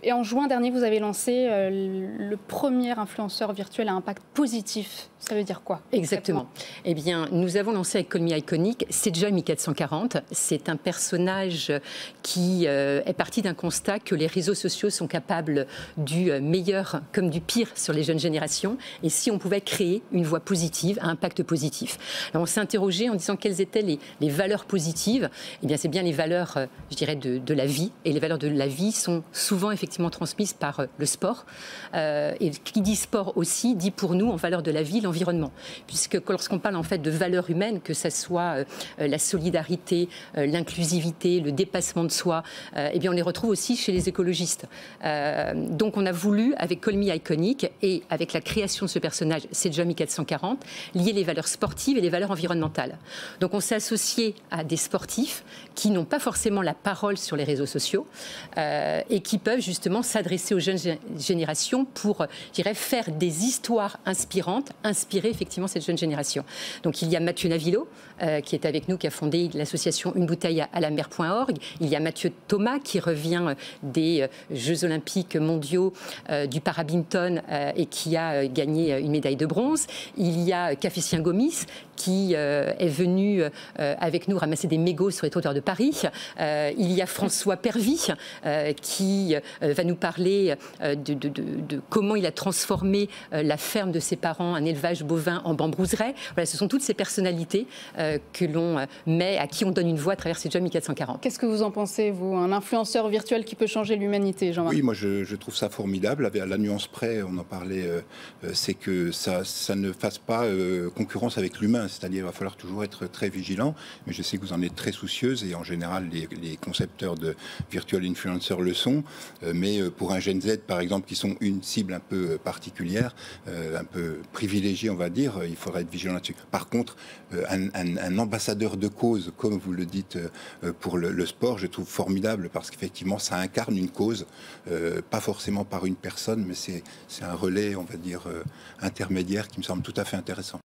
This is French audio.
Et en juin dernier, vous avez lancé le premier influenceur virtuel à impact positif. Ça veut dire quoi? Exactement. Eh bien, nous avons lancé avec Call Me Iconic Sejoy 1440. C'est un personnage qui est parti d'un constat que les réseaux sociaux sont capables du meilleur comme du pire sur les jeunes générations. Et si on pouvait créer une voix positive, à impact positif. Alors, on s'est interrogé en disant quelles étaient les valeurs positives. Eh bien, c'est bien les valeurs, je dirais, de la vie. Et les valeurs de la vie sont souvent effectivement transmises par le sport. Et qui dit sport aussi, dit pour nous, en valeur de la vie, l'environnement. Puisque lorsqu'on parle en fait de valeurs humaines, que ce soit la solidarité, l'inclusivité, le dépassement de soi, eh bien on les retrouve aussi chez les écologistes. Donc on a voulu, avec Call Me Iconic et avec la création de ce personnage, Sejoy 1440, lier les valeurs sportives et les valeurs environnementales. Donc on s'est associé à des sportifs qui n'ont pas forcément la parole sur les réseaux sociaux et qui peuvent justement s'adresser aux jeunes générations pour, je dirais, faire des histoires inspirantes, inspirer effectivement cette jeune génération. Donc il y a Mathieu Navillo qui est avec nous, qui a fondé l'association Une bouteille à la mer.org. Il y a Mathieu Thomas qui revient des Jeux olympiques mondiaux du para-badminton et qui a gagné une médaille de bronze. Il y a Cafécien Gomis qui est venu avec nous ramasser des mégots sur les trottoirs de Paris. Il y a François Pervy qui va nous parler de comment il a transformé la ferme de ses parents, un élevage bovin en bambrouserais. Voilà, ce sont toutes ces personnalités que l'on met, à qui on donne une voix à travers Sejoy 1440. Qu'est-ce que vous en pensez, vous? Un influenceur virtuel qui peut changer l'humanité, Jean-Marc? Oui, moi je trouve ça formidable. À la nuance près, on en parlait, c'est que ça ne fasse pas concurrence avec l'humain. C'est-à-dire qu'il va falloir toujours être très vigilant. Mais je sais que vous en êtes très soucieuse et en général les concepteurs de virtual influencers le sont. Mais pour un Gen Z, par exemple, qui sont une cible un peu particulière, un peu privilégiée, on va dire, il faudra être vigilant là-dessus. Par contre, un ambassadeur de cause, comme vous le dites pour le sport, je trouve formidable parce qu'effectivement, ça incarne une cause, pas forcément par une personne, mais c'est un relais, on va dire, intermédiaire qui me semble tout à fait intéressant.